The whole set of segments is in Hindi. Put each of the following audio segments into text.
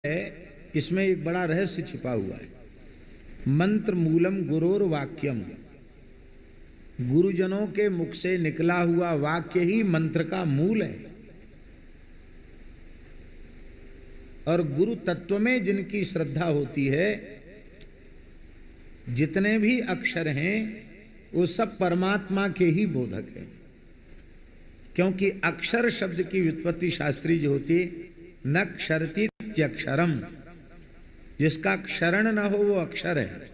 है, इसमें एक बड़ा रहस्य छिपा हुआ है। मंत्र मूलम गुरोर वाक्यम, गुरुजनों के मुख से निकला हुआ वाक्य ही मंत्र का मूल है। और गुरु तत्व में जिनकी श्रद्धा होती है, जितने भी अक्षर हैं वो सब परमात्मा के ही बोधक हैं। क्योंकि अक्षर शब्द की व्युत्पत्ति शास्त्रीय जो होती, न क्षरति अक्षरम, जिसका क्षरण न हो वो अक्षर है।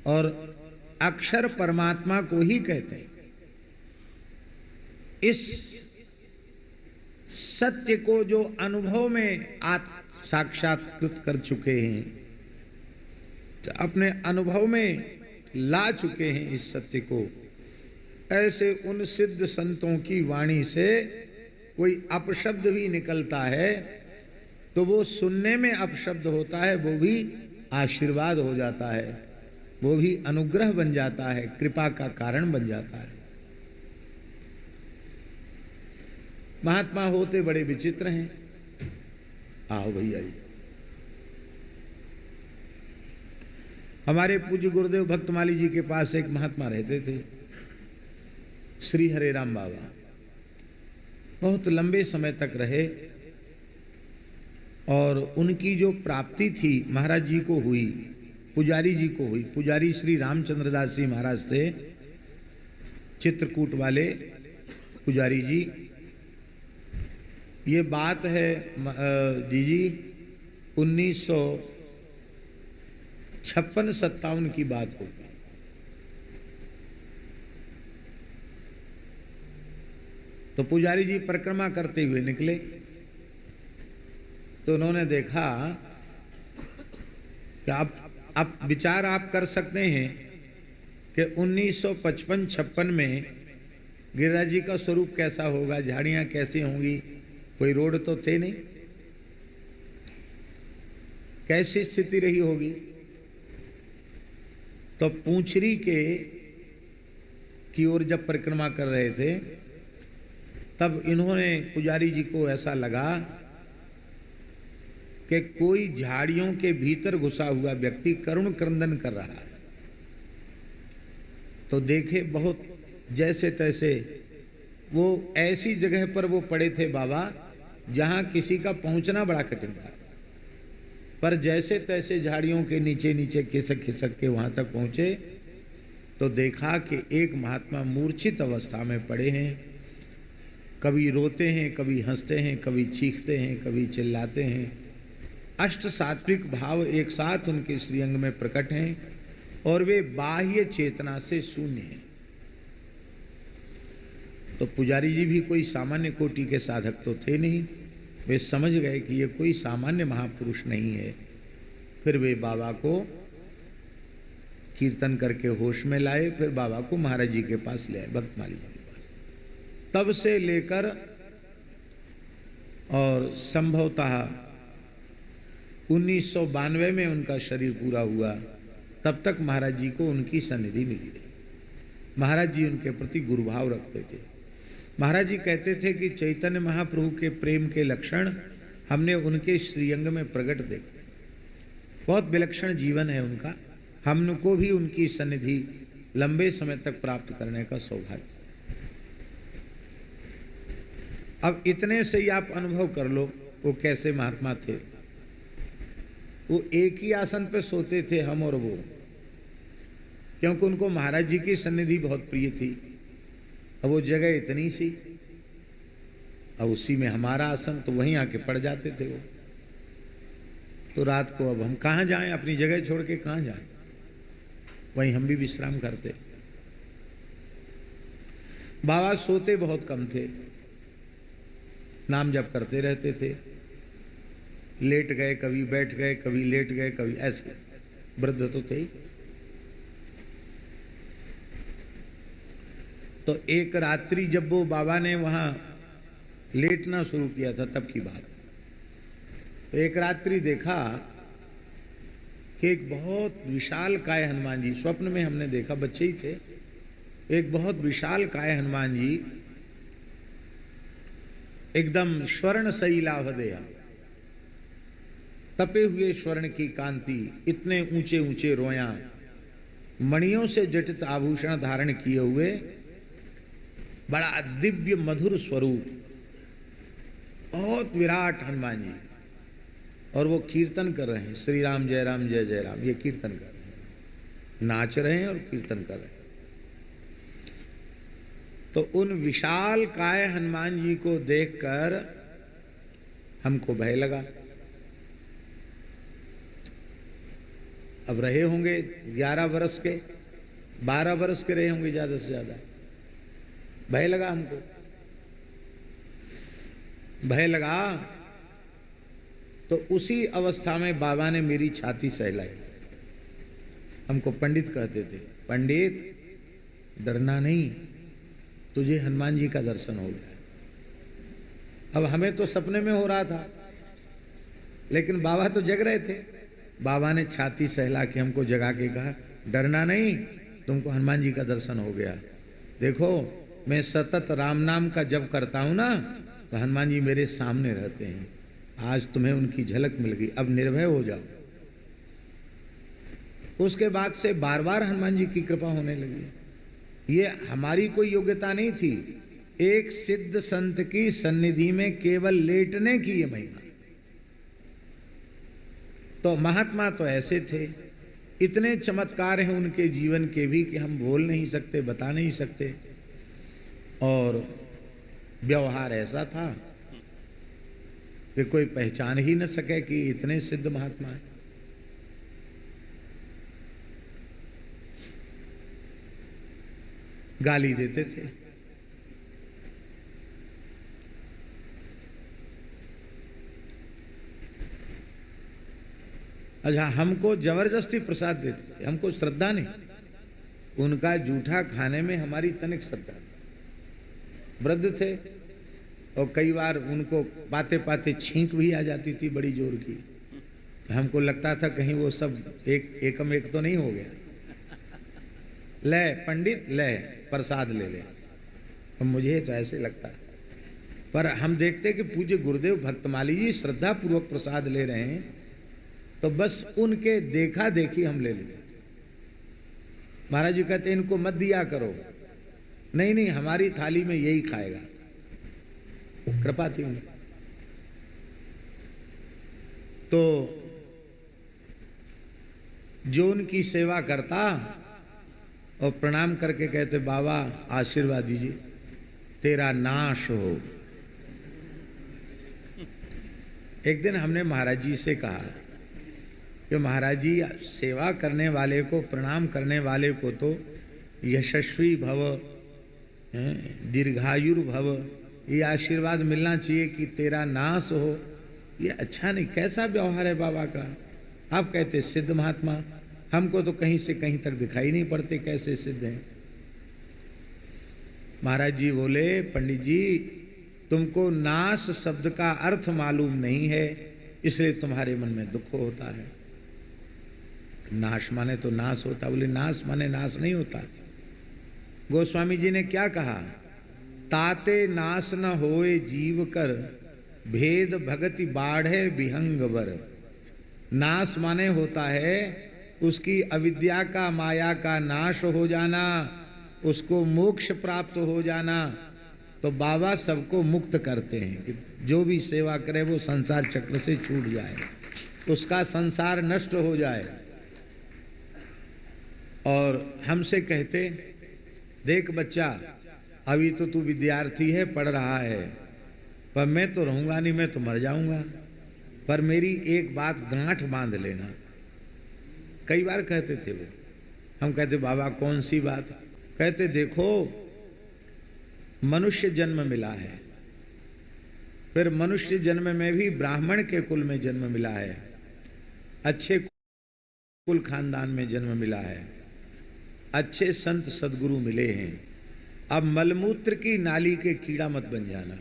और अक्षर परमात्मा को ही कहते हैं। इस सत्य को जो अनुभव में साक्षात्कृत कर चुके हैं, तो अपने अनुभव में ला चुके हैं इस सत्य को, ऐसे उन सिद्ध संतों की वाणी से कोई अपशब्द भी निकलता है तो वो सुनने में अपशब्द होता है, वो भी आशीर्वाद हो जाता है, वो भी अनुग्रह बन जाता है, कृपा का कारण बन जाता है। महात्मा होते बड़े विचित्र हैं। आओ भैया जी। हमारे पूज्य गुरुदेव भक्तमाली जी के पास एक महात्मा रहते थे, श्री हरे राम बाबा। बहुत लंबे समय तक रहे और उनकी जो प्राप्ति थी महाराज जी को हुई, पुजारी जी को हुई। पुजारी श्री रामचंद्र दास जी महाराज थे, चित्रकूट वाले पुजारी जी। ये बात है जी 1956-57 की बात होगी। तो पुजारी जी परिक्रमा करते हुए निकले तो उन्होंने देखा कि आप विचार आप कर सकते हैं कि 1955-56 में गिरिराज जी का स्वरूप कैसा होगा, झाड़ियां कैसी होंगी, कोई रोड तो थे नहीं, कैसी स्थिति रही होगी। तो पूंछरी की ओर जब परिक्रमा कर रहे थे तब इन्होंने पुजारी जी को ऐसा लगा कि कोई झाड़ियों के भीतर घुसा हुआ व्यक्ति करुण क्रंदन कर रहा है। तो देखे बहुत जैसे तैसे वो ऐसी जगह पर वो पड़े थे बाबा जहां किसी का पहुंचना बड़ा कठिन था, पर जैसे तैसे झाड़ियों के नीचे नीचे खिसक खिसक के वहां तक पहुंचे तो देखा कि एक महात्मा मूर्छित अवस्था में पड़े हैं। कभी रोते हैं, कभी हंसते हैं, कभी चीखते हैं, कभी चिल्लाते हैं। अष्ट सात्विक भाव एक साथ उनके श्रीअंग में प्रकट हैं और वे बाह्य चेतना से शून्य हैं। तो पुजारी जी भी कोई सामान्य कोटि के साधक तो थे नहीं, वे समझ गए कि ये कोई सामान्य महापुरुष नहीं है। फिर वे बाबा को कीर्तन करके होश में लाए, फिर बाबा को महाराज जी के पास ले आए, भक्तमाली जी के पास। तब से लेकर और संभवतः 1992 में उनका शरीर पूरा हुआ, तब तक महाराज जी को उनकी सन्निधि मिली रही। महाराज जी उनके प्रति गुरुभाव रखते थे। महाराज जी कहते थे कि चैतन्य महाप्रभु के प्रेम के लक्षण हमने उनके श्रीअंग में प्रकट देखे। बहुत विलक्षण जीवन है उनका, हमको भी उनकी सन्निधि लंबे समय तक प्राप्त करने का सौभाग्य। अब इतने से ही आप अनुभव कर लो वो कैसे महात्मा थे। वो एक ही आसन पे सोते थे, हम और वो, क्योंकि उनको महाराज जी की सन्निधि बहुत प्रिय थी। अब वो जगह इतनी सी, अब उसी में हमारा आसन, तो वहीं आके पड़ जाते थे वो। तो रात को अब हम कहाँ जाएं, अपनी जगह छोड़ के कहाँ जाएं, वहीं हम भी विश्राम करते। बाबा सोते बहुत कम थे, नाम जप करते रहते थे। लेट गए, कभी बैठ गए, कभी लेट गए, कभी ऐसे। वृद्ध तो थे ही। तो एक रात्रि जब वो बाबा ने वहां लेटना शुरू किया था तब की बात। तो एक रात्रि देखा कि एक बहुत विशाल काय हनुमान जी, स्वप्न में हमने देखा, बच्चे ही थे, एक बहुत विशाल काय हनुमान जी एकदम स्वर्ण शैलाभदेय, तपे हुए स्वर्ण की कांति, इतने ऊंचे ऊंचे रोया, मणियों से जटित आभूषण धारण किए हुए, बड़ा दिव्य मधुर स्वरूप, बहुत विराट हनुमान जी। और वो कीर्तन कर रहे हैं, श्री राम जय राम जय जय राम, ये कीर्तन कर रहे हैं, नाच रहे हैं और कीर्तन कर रहे हैं। तो उन विशाल काय हनुमान जी को देखकर हमको भय लगा। अब रहे होंगे 11 वर्ष के, 12 वर्ष के रहे होंगे ज्यादा से ज्यादा। भय लगा हमको, भय लगा। तो उसी अवस्था में बाबा ने मेरी छाती सहलाई। हमको पंडित कहते थे, पंडित डरना नहीं, तुझे हनुमान जी का दर्शन हो गया। अब हमें तो सपने में हो रहा था, लेकिन बाबा तो जग रहे थे। बाबा ने छाती सहला के हमको जगा के कहा, डरना नहीं, तुमको हनुमान जी का दर्शन हो गया। देखो मैं सतत राम नाम का जप करता हूं ना, तो हनुमान जी मेरे सामने रहते हैं। आज तुम्हें उनकी झलक मिल गई, अब निर्भय हो जाओ। उसके बाद से बार बार हनुमान जी की कृपा होने लगी। ये हमारी कोई योग्यता नहीं थी, एक सिद्ध संत की सन्निधि में केवल लेटने की ये महिमा। तो महात्मा तो ऐसे थे, इतने चमत्कार हैं उनके जीवन के भी कि हम बोल नहीं सकते, बता नहीं सकते। और व्यवहार ऐसा था कि कोई पहचान ही न सके कि इतने सिद्ध महात्मा हैं। गाली देते थे, अच्छा हमको जबरदस्ती प्रसाद देते थे, हमको श्रद्धा नहीं। उनका जूठा खाने में हमारी तनिक श्रद्धा। वृद्ध थे और कई बार उनको पाते पाते छींक भी आ जाती थी बड़ी जोर की। तो हमको लगता था कहीं वो सब एकम एक तो नहीं हो गया। ले पंडित ले प्रसाद ले ले, और मुझे तो ऐसे लगता। पर हम देखते कि पूज्य गुरुदेव भक्तमाली जी श्रद्धा पूर्वक प्रसाद ले रहे हैं, तो बस उनके देखा देखी हम ले लेते थे। महाराज जी कहते इनको मत दिया करो, नहीं नहीं हमारी थाली में यही खाएगा। कृपा थी उनकी। तो जो उनकी सेवा करता और प्रणाम करके कहते, बाबा आशीर्वाद दीजिए, तेरा नाश हो। एक दिन हमने महाराज जी से कहा कि महाराज जी सेवा करने वाले को, प्रणाम करने वाले को तो यशस्वी भव, दीर्घायुर्भव, ये आशीर्वाद मिलना चाहिए कि तेरा नाश हो। ये अच्छा नहीं, कैसा व्यवहार है बाबा का। आप कहते सिद्ध महात्मा, हमको तो कहीं से कहीं तक दिखाई नहीं पड़ते कैसे सिद्ध हैं। महाराज जी बोले, पंडित जी तुमको नाश शब्द का अर्थ मालूम नहीं है, इसलिए तुम्हारे मन में दुख होता है। नाश माने तो नाश होता, बोले नाश माने नाश नहीं होता। गोस्वामी जी ने क्या कहा, ताते नाश न होए जीव कर, भेद भगति बाढ़े विहंग वर। नाश माने होता है उसकी अविद्या का, माया का नाश हो जाना, उसको मोक्ष प्राप्त हो जाना। तो बाबा सबको मुक्त करते हैं कि जो भी सेवा करे वो संसार चक्र से छूट जाए, उसका संसार नष्ट हो जाए। और हमसे कहते, देख बच्चा अभी तो तू विद्यार्थी है, पढ़ रहा है, पर मैं तो रहूंगा नहीं, मैं तो मर जाऊंगा, पर मेरी एक बात गांठ बांध लेना। कई बार कहते थे वो। हम कहते बाबा कौन सी बात। कहते देखो मनुष्य जन्म मिला है, फिर मनुष्य जन्म में भी ब्राह्मण के कुल में जन्म मिला है, अच्छे कुल खानदान में जन्म मिला है, अच्छे संत सदगुरु मिले हैं। अब मलमूत्र की नाली के कीड़ा मत बन जाना।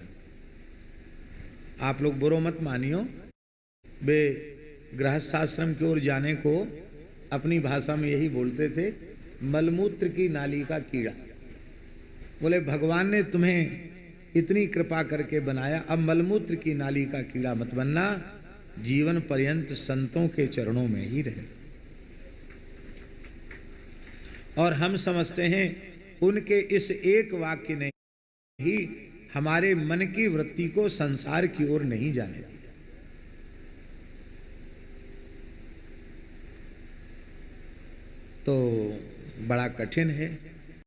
आप लोग बुरो मत मानियो, वे गृहस्थाश्रम की ओर जाने को अपनी भाषा में यही बोलते थे, मलमूत्र की नाली का कीड़ा। बोले भगवान ने तुम्हें इतनी कृपा करके बनाया, अब मलमूत्र की नाली का कीड़ा मत बनना, जीवन पर्यंत संतों के चरणों में ही रहे। और हम समझते हैं उनके इस एक वाक्य ने ही हमारे मन की वृत्ति को संसार की ओर नहीं जाने दिया। तो बड़ा कठिन है।